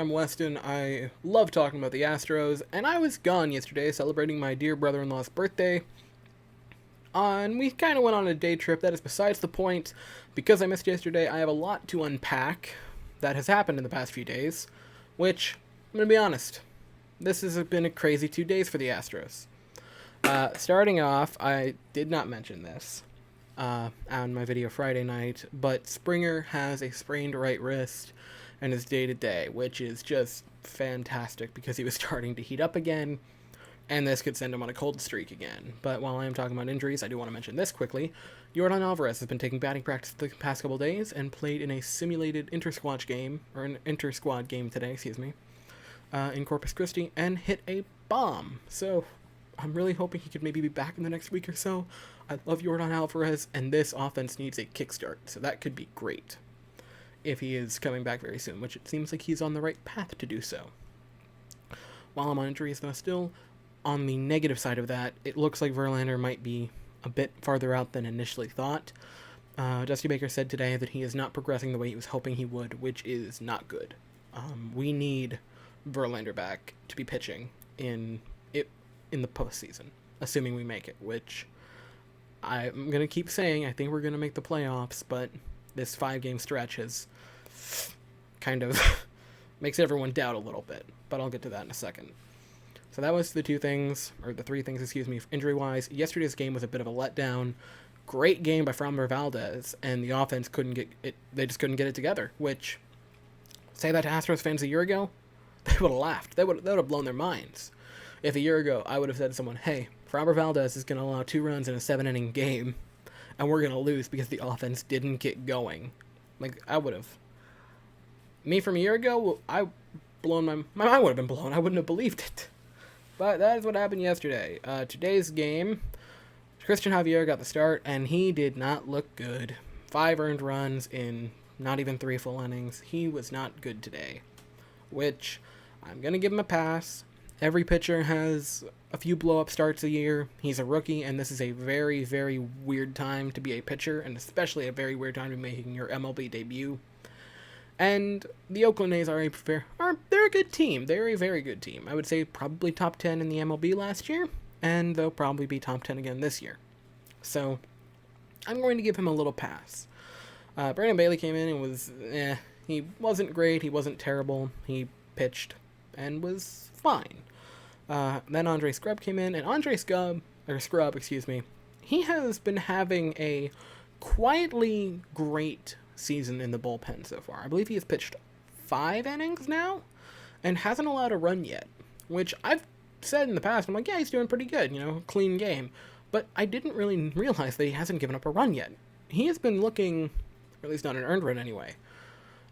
I'm Weston. I love talking about the Astros, and I was gone yesterday celebrating my dear brother-in-law's birthday. And we kind of went on a day trip. That is besides the point. Because I missed yesterday, I have a lot to unpack that has happened in the past few days, which, I'm going to be honest, this has been a crazy 2 days for the Astros. Starting off, I did not mention this on my video Friday night, but Springer has a sprained right wrist and is day-to-day, which is just fantastic because he was starting to heat up again, and this could send him on a cold streak again. But while I am talking about injuries, I do want to mention this quickly. Yordan Alvarez has been taking batting practice the past couple days and played in a simulated inter-squad game today, in Corpus Christi, and hit a bomb. So I'm really hoping he could maybe be back in the next week or so. I love Yordan Alvarez, and this offense needs a kickstart, so that could be great if he is coming back very soon, which it seems like he's on the right path to do so. While I'm on injuries, though, still on the negative side of that, it looks like Verlander might be a bit farther out than initially thought. Dusty Baker said today that he is not progressing the way he was hoping he would, which is not good. We need Verlander back to be pitching in the postseason, assuming we make it, which I'm going to keep saying. I think we're going to make the playoffs, but this 5-game stretch has kind of makes everyone doubt a little bit, but I'll get to that in a second. So that was the 3 things, injury-wise. Yesterday's game was a bit of a letdown. Great game by Framber Valdez, and the offense couldn't get it. They just couldn't get it together, which, say that to Astros fans a year ago, they would have laughed. They would have blown their minds. If a year ago I would have said to someone, hey, Framber Valdez is going to allow 2 runs in a 7-inning game, and we're going to lose because the offense didn't get going. Like, I would have. Me from a year ago, my mind would have been blown. I wouldn't have believed it. But that is what happened yesterday. Today's game, Christian Javier got the start, and he did not look good. 5 earned runs in not even 3 full innings. He was not good today, which I'm going to give him a pass. Every pitcher has a few blow-up starts a year. He's a rookie, and this is a very, very weird time to be a pitcher, and especially a very weird time to be making your MLB debut. And the Oakland A's they're a good team. They're a very good team. I would say probably top 10 in the MLB last year, and they'll probably be top 10 again this year. So I'm going to give him a little pass. Brandon Bailey came in and was, he wasn't great. He wasn't terrible. He pitched and was fine. Then Andre Scrub came in, and Andre Scrub, he has been having a quietly great season in the bullpen so far. I believe he has pitched 5 innings now and hasn't allowed a run yet, which I've said in the past. I'm like, yeah, he's doing pretty good, clean game. But I didn't really realize that he hasn't given up a run yet. He has been looking, or at least not an earned run anyway.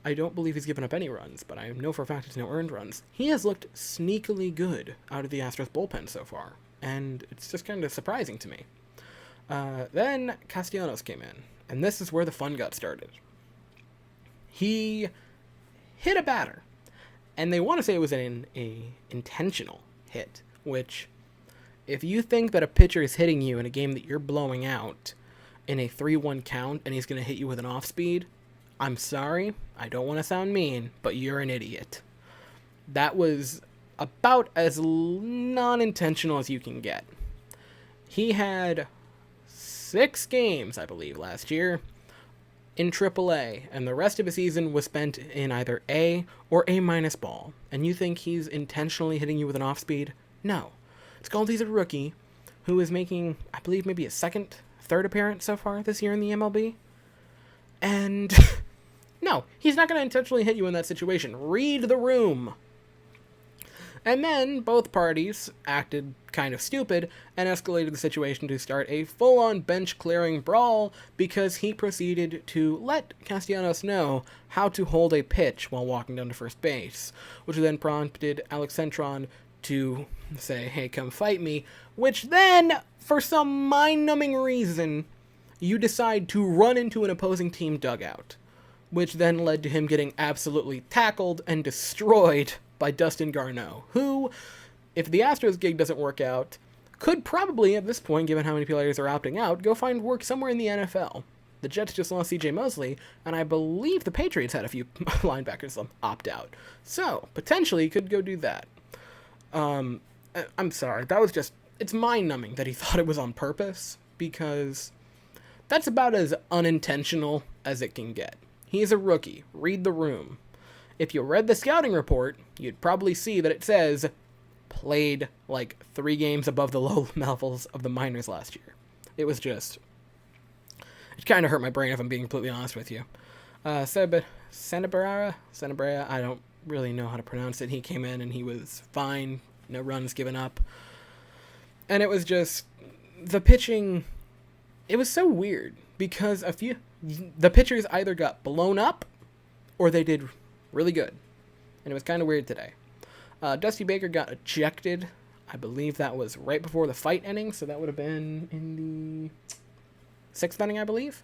I don't believe he's given up any runs, but I know for a fact it's no earned runs. He has looked sneakily good out of the Astros bullpen so far, and it's just kind of surprising to me. Then Castellanos came in, and this is where the fun got started. He hit a batter, and they want to say it was an intentional hit, which, if you think that a pitcher is hitting you in a game that you're blowing out in a 3-1 count and he's going to hit you with an off-speed, I'm sorry, I don't want to sound mean, but you're an idiot. That was about as non-intentional as you can get. He had 6 games, I believe, last year in AAA, and the rest of his season was spent in either A or A- ball. And you think he's intentionally hitting you with an off-speed? No. It's called he's a rookie who is making, I believe, maybe a third appearance so far this year in the MLB. And no, he's not going to intentionally hit you in that situation. Read the room. And then both parties acted kind of stupid and escalated the situation to start a full-on bench-clearing brawl because he proceeded to let Castellanos know how to hold a pitch while walking down to first base, which then prompted Alex Centron to say, hey, come fight me, which then, for some mind-numbing reason, you decide to run into an opposing team dugout, which then led to him getting absolutely tackled and destroyed by Dustin Garneau, who, if the Astros gig doesn't work out, could probably, at this point, given how many players are opting out, go find work somewhere in the NFL. The Jets just lost C.J. Mosley, and I believe the Patriots had a few linebackers opt out. So, potentially, he could go do that. I'm sorry, that was just... It's mind-numbing that he thought it was on purpose, because that's about as unintentional as it can get. He's a rookie. Read the room. If you read the scouting report, you'd probably see that it says, played like 3 games above the low levels of the minors last year. It was just... It kind of hurt my brain, if I'm being completely honest with you. Sanabria, I don't really know how to pronounce it. He came in and he was fine. No runs given up. And it was just... The pitching... It was so weird, because the pitchers either got blown up, or they did really good. And it was kind of weird today. Dusty Baker got ejected. I believe that was right before the fight inning, so that would have been in the 6th inning, I believe.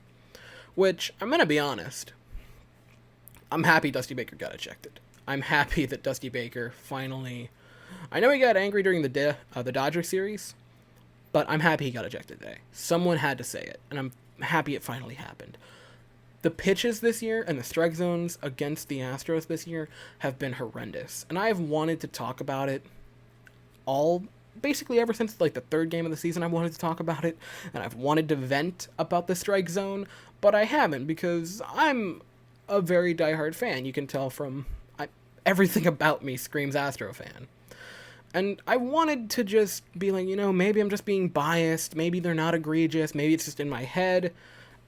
Which, I'm going to be honest, I'm happy Dusty Baker got ejected. I'm happy that Dusty Baker finally... I know he got angry during the Dodger series, but I'm happy he got ejected today. Someone had to say it, and I'm happy it finally happened. The pitches this year and the strike zones against the Astros this year have been horrendous, and I've wanted to talk about it basically ever since like the 3rd game of the season. I wanted to talk about it, and I've wanted to vent about the strike zone, but I haven't, because I'm a very diehard fan. You can tell from everything about me screams Astro fan. And I wanted to just be like, maybe I'm just being biased, maybe they're not egregious, maybe it's just in my head.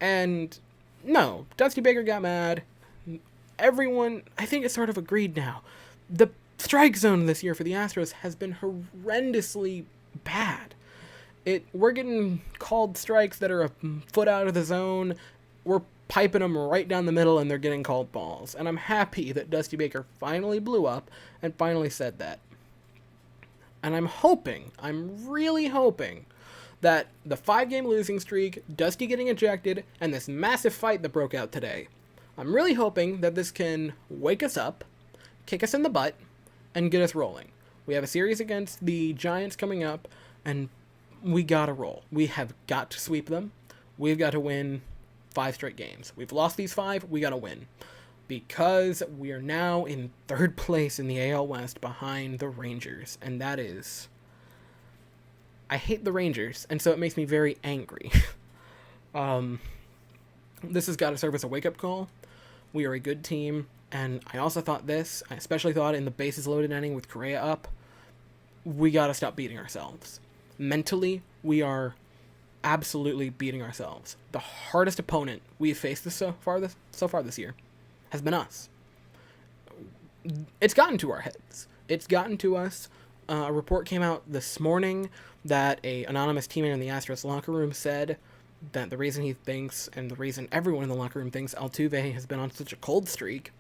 And no, Dusty Baker got mad. Everyone, I think it's sort of agreed now. The strike zone this year for the Astros has been horrendously bad. We're getting called strikes that are a foot out of the zone. We're piping them right down the middle, and they're getting called balls. And I'm happy that Dusty Baker finally blew up and finally said that. And I'm really hoping, that the 5-game losing streak, Dusty getting ejected, and this massive fight that broke out today, I'm really hoping that this can wake us up, kick us in the butt, and get us rolling. We have a series against the Giants coming up, and we gotta roll. We have got to sweep them. We've got to win 5 straight games. We've lost these 5, we gotta win. Because we are now in 3rd place in the AL West behind the Rangers. And that is... I hate the Rangers, and so it makes me very angry. This has got to serve as a wake-up call. We are a good team, and I especially thought in the bases loaded inning with Correa up, we got to stop beating ourselves. Mentally, we are absolutely beating ourselves. The hardest opponent we've faced so far this year has been us. It's gotten to our heads. It's gotten to us. A report came out this morning that a anonymous teammate in the Astros locker room said that the reason he thinks, and the reason everyone in the locker room thinks Altuve has been on such a cold streak,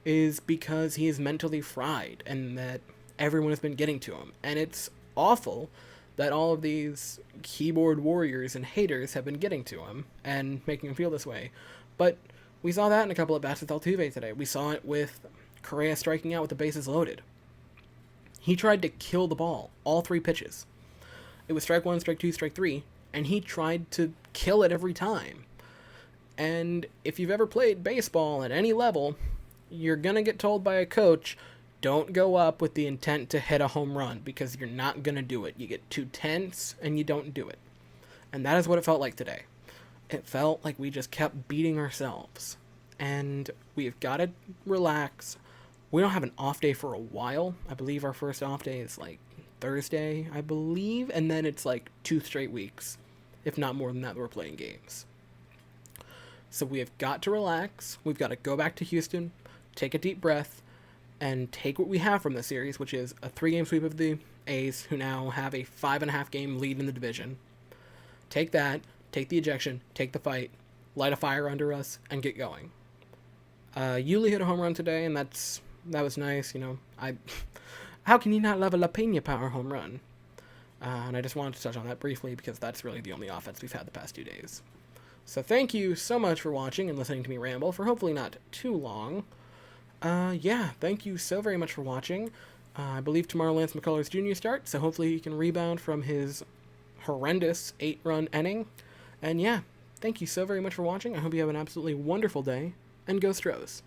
is because he is mentally fried, and that everyone has been getting to him. And it's awful that all of these keyboard warriors and haters have been getting to him and making him feel this way. But we saw that in a couple of bats with Altuve today. We saw it with Correa striking out with the bases loaded. He tried to kill the ball, all 3 pitches. It was strike 1, strike 2, strike 3, and he tried to kill it every time. And if you've ever played baseball at any level, you're going to get told by a coach, don't go up with the intent to hit a home run, because you're not going to do it. You get too tense, and you don't do it. And that is what it felt like today. It felt like we just kept beating ourselves. And we've got to relax. We don't have an off day for a while. I believe our first off day is like Thursday, I believe. And then it's like 2 straight weeks, if not more than that, we're playing games. So we have got to relax. We've got to go back to Houston, take a deep breath, and take what we have from this series, which is a 3-game sweep of the A's, who now have a 5.5-game lead in the division. Take that. Take the ejection, take the fight, light a fire under us, and get going. Yuli hit a home run today, and that was nice. How can you not love a La Pena power home run? And I just wanted to touch on that briefly, because that's really the only offense we've had the past 2 days. So thank you so much for watching and listening to me ramble for hopefully not too long. Thank you so very much for watching. I believe tomorrow Lance McCullers Jr. starts, so hopefully he can rebound from his horrendous 8-run inning. And yeah, thank you so very much for watching. I hope you have an absolutely wonderful day, and go Stros.